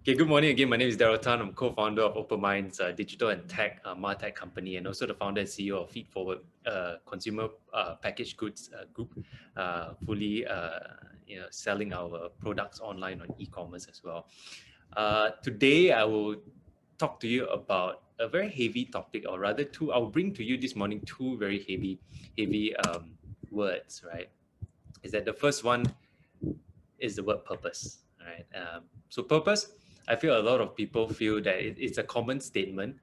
Okay, good morning again. My name is Daryll. I'm co-founder of Open Minds, digital and tech martech company, and also the founder and CEO of Feed Forward, consumer packaged goods group, fully selling our products online on e-commerce as well. Today, I will talk to you about a very heavy topic, or rather, two. I'll bring to you this morning two very heavy words. Right? Is that the first one is the word purpose. Right? So purpose, I feel a lot of people feel that it's a common statement.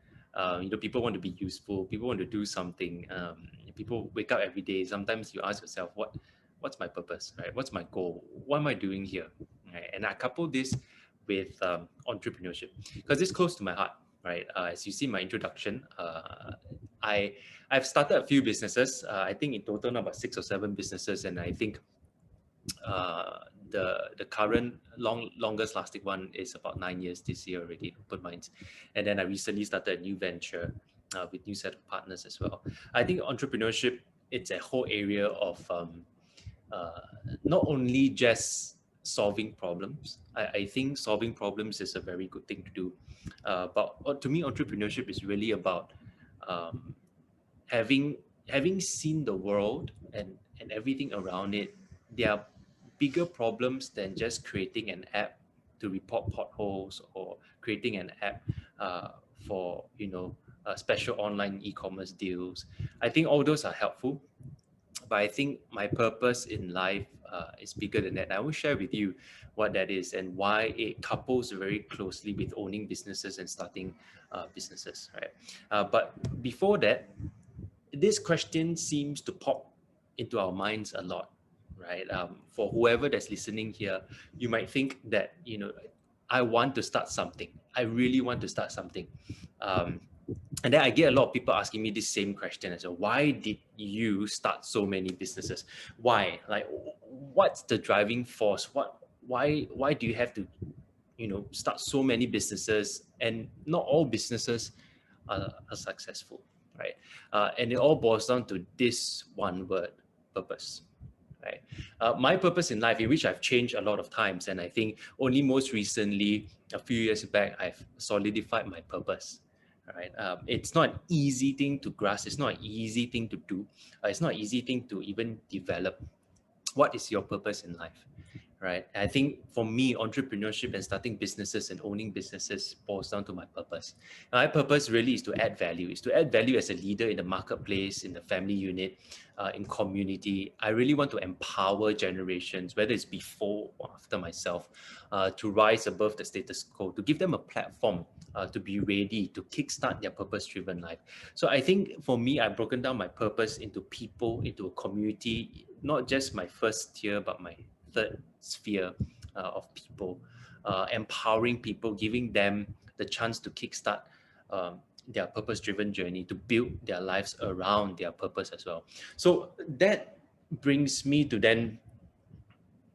People want to be useful. People want to do something. People wake up every day. Sometimes you ask yourself, what's my purpose? Right? What's my goal? What am I doing here? Right? And I couple this with entrepreneurship because it's close to my heart. Right? As you see in my introduction, I I've started a few businesses. I think in total about 6 or 7 businesses, and I think uh, the current longest lasting one is about 9 years this year already, Open Minds. And then I recently started a new venture with new set of partners as well. I think entrepreneurship, it's a whole area of uh, not only just solving problems. I think solving problems is a very good thing to do, but to me entrepreneurship is really about um, having having seen the world and everything around it. There are bigger problems than just creating an app to report potholes, or creating an app for special online e-commerce deals. I think all those are helpful, but I think my purpose in life is bigger than that. I will share with you what that is and why it couples very closely with owning businesses and starting businesses, right? But before that, this question seems to pop into our minds a lot, right? For whoever that's listening here, you might think that, I want to start something. I really want to start something. Um, and then I get a lot of people asking me this same question as well. Why did you start so many businesses? Why? Like, what's the driving force? Why do you have to, start so many businesses? And not all businesses are successful, right? And it all boils down to this one word: purpose. Right. My purpose in life, in which I've changed a lot of times, and I think only most recently, a few years back, I've solidified my purpose. Right. It's not an easy thing to grasp. It's not an easy thing to do. It's not an easy thing to even develop. What is your purpose in life? Right. I think for me, entrepreneurship and starting businesses and owning businesses boils down to my purpose. My purpose really is to add value, as a leader in the marketplace, in the family unit, in community. I really want to empower generations, whether it's before or after myself, to rise above the status quo, to give them a platform to be ready to kickstart their purpose-driven life. So I think for me, I've broken down my purpose into people, into a community, not just my first tier, but my third sphere of people, empowering people, giving them the chance to kickstart their purpose-driven journey, to build their lives around their purpose as well. So that brings me to then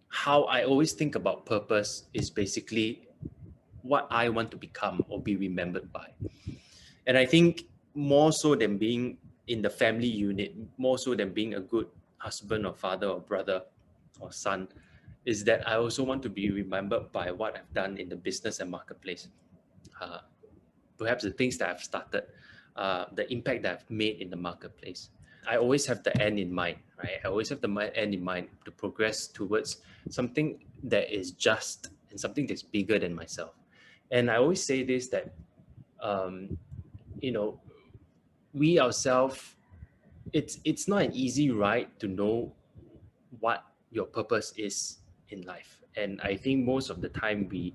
how I always think about purpose is basically what I want to become or be remembered by. And I think more so than being in the family unit, more so than being a good husband or father or brother or son, is that I also want to be remembered by what I've done in the business and marketplace. Uh, Perhaps the things that I've started, the impact that I've made in the marketplace. I always have the end in mind, right? I always have the end in mind to progress towards something that is just and something that's bigger than myself. And I always say this, that, um, you know, we ourselves, it's not an easy ride to know what your purpose is in life. And I think most of the time we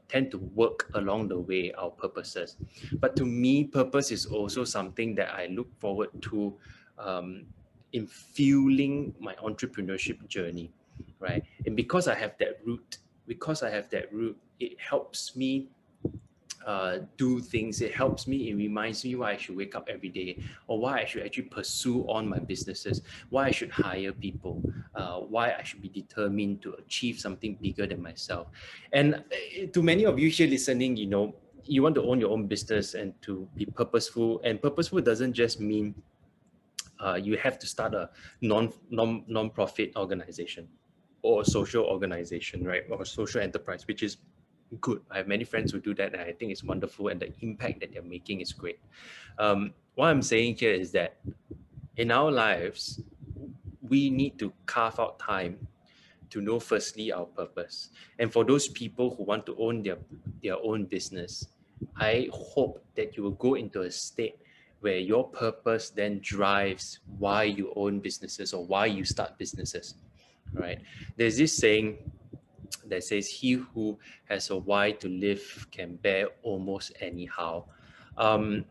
tend to work along the way our purposes. But to me, purpose is also something that I look forward to um, in fueling my entrepreneurship journey, right? And because I have that root, it helps me do things. It helps me. It reminds me why I should wake up every day, or why I should actually pursue on my businesses, why I should hire people, why I should be determined to achieve something bigger than myself. And to many of you here listening, you want to own your own business and to be purposeful. And purposeful doesn't just mean you have to start a non-profit organization or a social organization, right? Or a social enterprise, which is good. I have many friends who do that, and I think it's wonderful, and the impact that they're making is great. What I'm saying here is that in our lives, we need to carve out time to know firstly our purpose. And for those people who want to own their own business, I hope that you will go into a state where your purpose then drives why you own businesses or why you start businesses, right? There's this saying that says, he who has a why to live can bear almost anyhow. Um,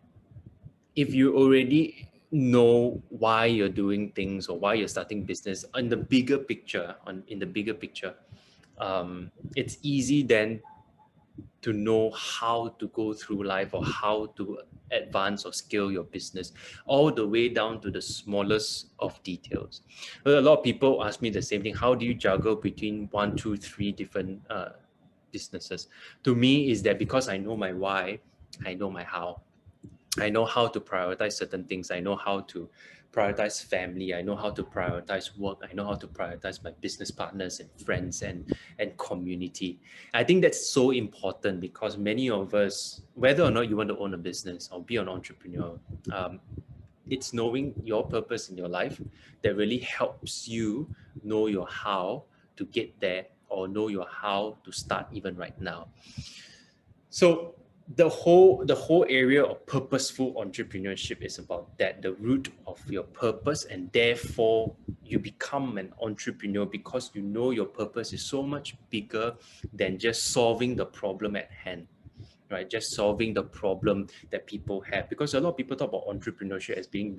if you already know why you're doing things or why you're starting business on the bigger picture, in the bigger picture, it's easy then to know how to go through life or how to advance or scale your business all the way down to the smallest of details. Well, a lot of people ask me the same thing. How do you juggle between 1, 2, 3 different businesses? To me, is that because I know my why, I know my how. I know how to prioritize certain things. I know how to prioritize family. I know how to prioritize work. I know how to prioritize my business partners and friends and community. I think that's so important because many of us, whether or not you want to own a business or be an entrepreneur, um, it's knowing your purpose in your life that really helps you know your how to get there or know your how to start even right now. So the whole area of purposeful entrepreneurship is about that, the root of your purpose, and therefore you become an entrepreneur because you know your purpose is so much bigger than just solving the problem at hand, right? Just solving the problem that people have, because a lot of people talk about entrepreneurship as being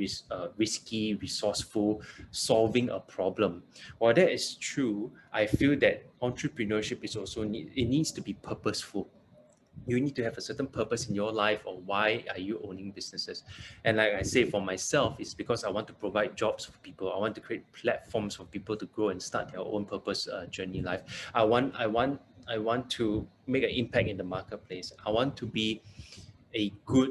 risky, resourceful, solving a problem. While that is true, I feel that entrepreneurship is also it needs to be purposeful. You need to have a certain purpose in your life, or why are you owning businesses. And like I say, for myself, it's because I want to provide jobs for people. I want to create platforms for people to grow and start their own purpose journey life. I want to make an impact in the marketplace. I want to be a good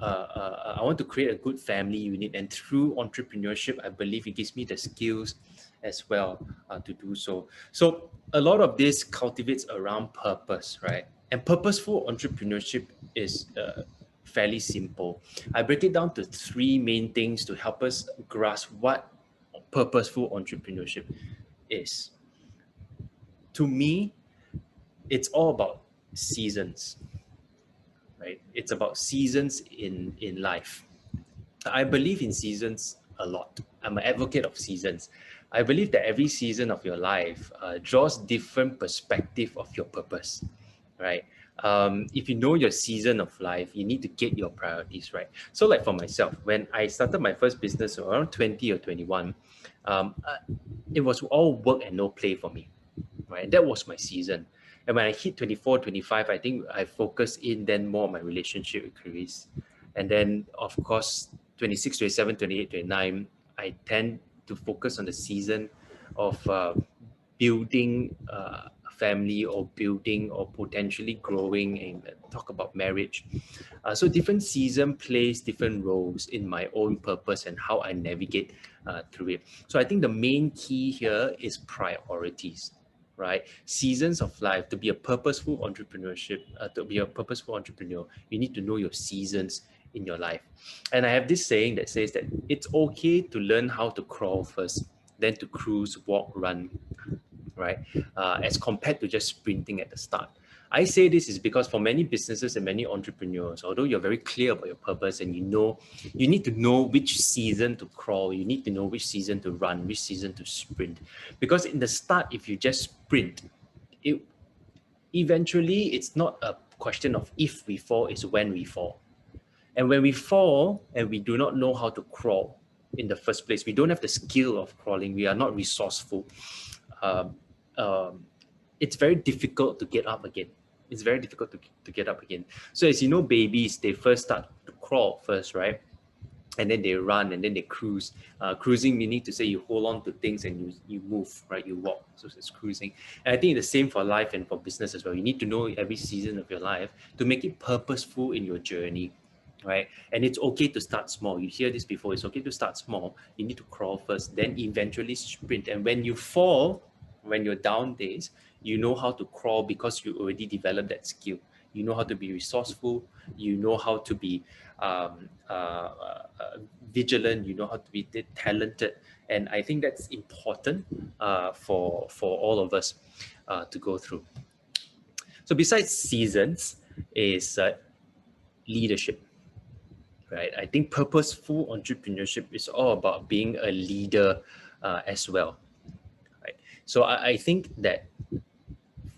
I want to create a good family unit, and through entrepreneurship, I believe it gives me the skills as well to do so. So a lot of this cultivates around purpose, right? And purposeful entrepreneurship is fairly simple. I break it down to three main things to help us grasp what purposeful entrepreneurship is. To me, it's all about seasons, right? It's about seasons in life. I believe in seasons a lot. I'm an advocate of seasons. I believe that every season of your life draws different perspective of your purpose, right? If you know your season of life, you need to get your priorities right. So, like for myself, when I started my first business around 20 or 21, it was all work and no play for me, right? That was my season. And when I hit 24, 25, I think I focused in then more on my relationship with Chris. And then, of course, 26, 27, 28, 29, I tend to focus on the season of building a family, or building or potentially growing, and talk about marriage. So different season plays different roles in my own purpose and how I navigate through it. So I think the main key here is priorities, right? Seasons of life. To be a purposeful entrepreneurship, to be a purposeful entrepreneur, you need to know your seasons in your life. And I have this saying that says that it's okay to learn how to crawl first, then to cruise, walk, run, right? As compared to just sprinting at the start. I say this is because for many businesses and many entrepreneurs, although you're very clear about your purpose and you know, you need to know which season to crawl, you need to know which season to run, which season to sprint. Because in the start, if you just sprint, it eventually it's not a question of if we fall, it's when we fall. And when we fall and we do not know how to crawl in the first place, we don't have the skill of crawling, we are not resourceful, um, um, it's very difficult to get up again. It's very difficult to get up again. So as you know, babies, they first start to crawl first, right? And then they run, and then they cruise. Cruising meaning to say you hold on to things and you move, right? You walk. So it's cruising. And I think the same for life and for business as well. You need to know every season of your life to make it purposeful in your journey, right? And it's okay to start small. You hear this before. It's okay to start small. You need to crawl first, then eventually sprint. And when you fall, when you're down days, You know how to crawl because you already developed that skill. You know how to be resourceful. You know how to be vigilant. You know how to be talented. And I think that's important for all of us to go through. So besides seasons is leadership, right? I think purposeful entrepreneurship is all about being a leader as well, right? So I think that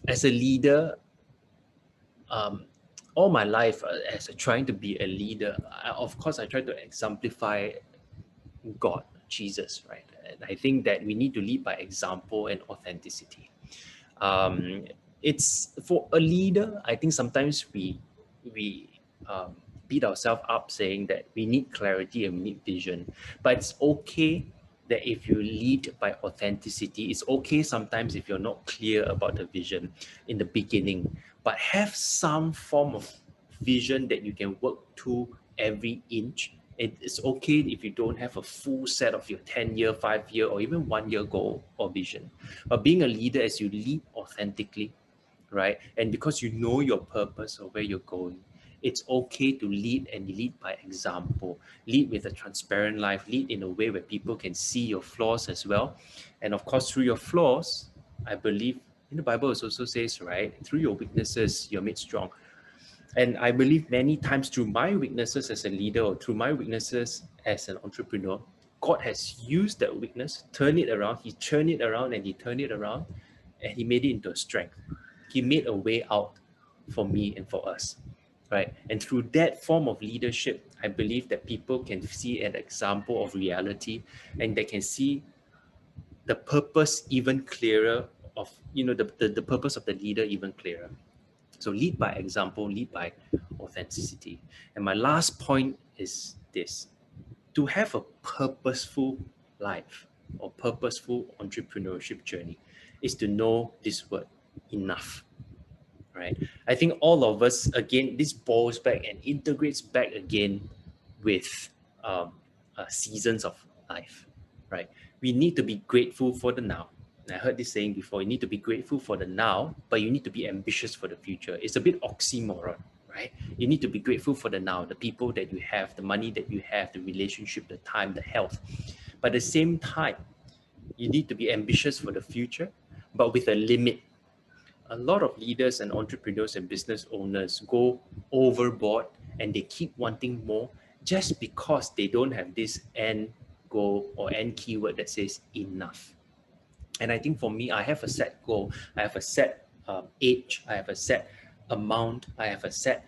as a leader, all my life as trying to be a leader, of course, I try to exemplify God, Jesus, right? And I think that we need to lead by example and authenticity. Um, it's for a leader. I think sometimes we beat ourselves up saying that we need clarity and we need vision, but it's okay that if you lead by authenticity, it's okay sometimes if you're not clear about the vision in the beginning, but have some form of vision that you can work to every inch. It's okay if you don't have a full set of your 10-year, 5-year, or even 1-year goal or vision. But being a leader, as you lead authentically, right? And because you know your purpose or where you're going, it's okay to lead and lead by example. Lead with a transparent life, lead in a way where people can see your flaws as well. And of course, through your flaws, I believe in the Bible it also says, right? Through your weaknesses, you're made strong. And I believe many times through my weaknesses as a leader or through my weaknesses as an entrepreneur, God has used that weakness, turned it around. He turned it around and he turned it around and he made it into a strength. He made a way out for me and for us, right? And through that form of leadership, I believe that people can see an example of reality and they can see the purpose even clearer of, the purpose of the leader even clearer. So lead by example, lead by authenticity. And my last point is this: to have a purposeful life or purposeful entrepreneurship journey is to know this word, enough, right? I think all of us, again, this boils back and integrates back again with seasons of life, right? We need to be grateful for the now. And I heard this saying before, you need to be grateful for the now, but you need to be ambitious for the future. It's a bit oxymoron, right? You need to be grateful for the now, the people that you have, the money that you have, the relationship, the time, the health. But at the same time, you need to be ambitious for the future, but with a limit. A lot of leaders and entrepreneurs and business owners go overboard and they keep wanting more just because they don't have this end goal or end keyword that says enough. And I think for me, I have a set goal, I have a set age, I have a set amount, I have a set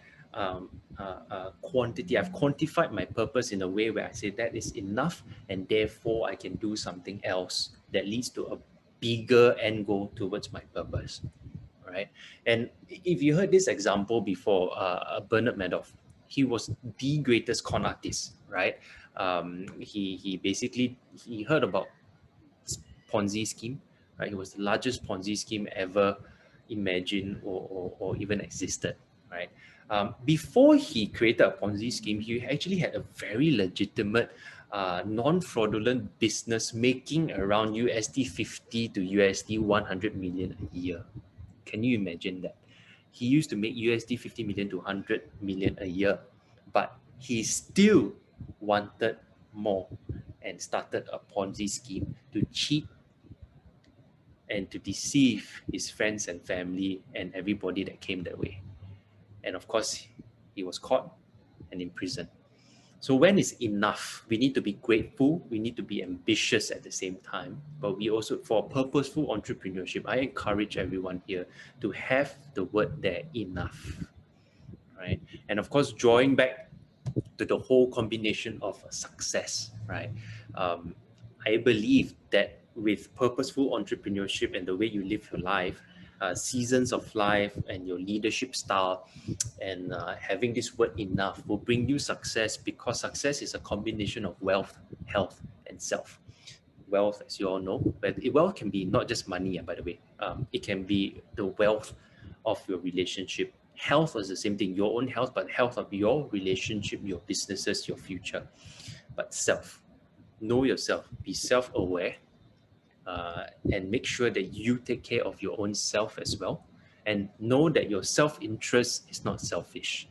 quantity. I've quantified my purpose in a way where I say that is enough, and therefore I can do something else that leads to a bigger end goal towards my purpose. Right. And if you heard this example before, Bernard Madoff, he was the greatest con artist, right? He basically, he heard about Ponzi scheme, right? It was the largest Ponzi scheme ever imagined or even existed, right? Before he created a Ponzi scheme, he actually had a very legitimate, non-fraudulent business making around USD 50 to USD 100 million a year. Can you imagine that? He used to make USD 50 million to 100 million a year, but he still wanted more and started a Ponzi scheme to cheat and to deceive his friends and family and everybody that came that way. And of course, he was caught and imprisoned. So when is enough? We need to be grateful. We need to be ambitious at the same time. But we also, for purposeful entrepreneurship, I encourage everyone here to have the word there, enough, right? And of course, drawing back to the whole combination of success, right? I believe that with purposeful entrepreneurship and the way you live your life, seasons of life and your leadership style and having this word enough will bring you success, because success is a combination of wealth, health, and self. Wealth, as you all know, but wealth can be not just money, by the way. It can be the wealth of your relationship. Health is the same thing, your own health, but health of your relationship, your businesses, your future. But self, know yourself, be self-aware, and make sure that you take care of your own self as well. And know that your self-interest is not selfish.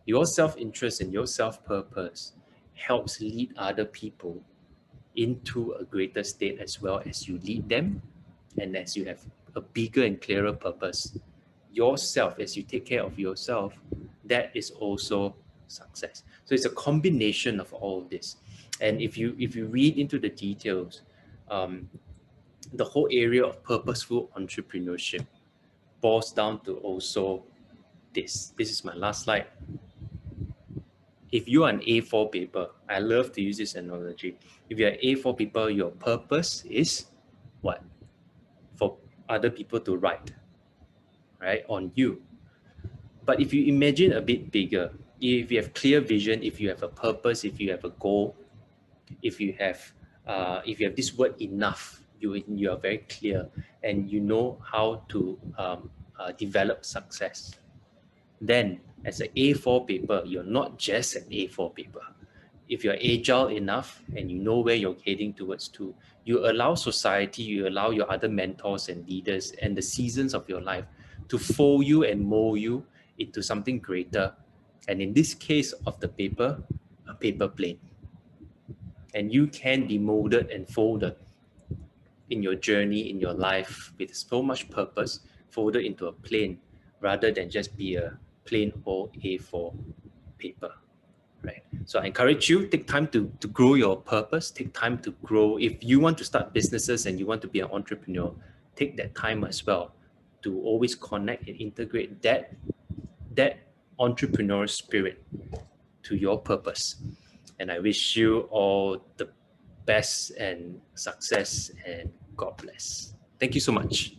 Your self-interest and your self-purpose helps lead other people into a greater state as well as you lead them, and as you have a bigger and clearer purpose. Yourself, as you take care of yourself, that is also success. So it's a combination of all of this. And if you read into the details, um, the whole area of purposeful entrepreneurship boils down to also this. This is my last slide. If you are an A4 paper, I love to use this analogy. If you're an A4 paper, your purpose is what? For other people to write, right, on you. But if you imagine a bit bigger, if you have clear vision, if you have a purpose, if you have a goal, if you have this word enough, you are very clear and you know how to develop success. Then as an A4 paper, you're not just an A4 paper. If you're agile enough and you know where you're heading towards to, you allow society, you allow your other mentors and leaders and the seasons of your life to fold you and mold you into something greater. And in this case of the paper, a paper plane. And you can be molded and folded in your journey, in your life, with so much purpose, folded into a plane rather than just be a plain old A4 paper. Right. So I encourage you, take time to grow your purpose, take time to grow. If you want to start businesses and you want to be an entrepreneur, take that time as well to always connect and integrate that entrepreneurial spirit to your purpose. And I wish you all the best and success, and God bless. Thank you so much.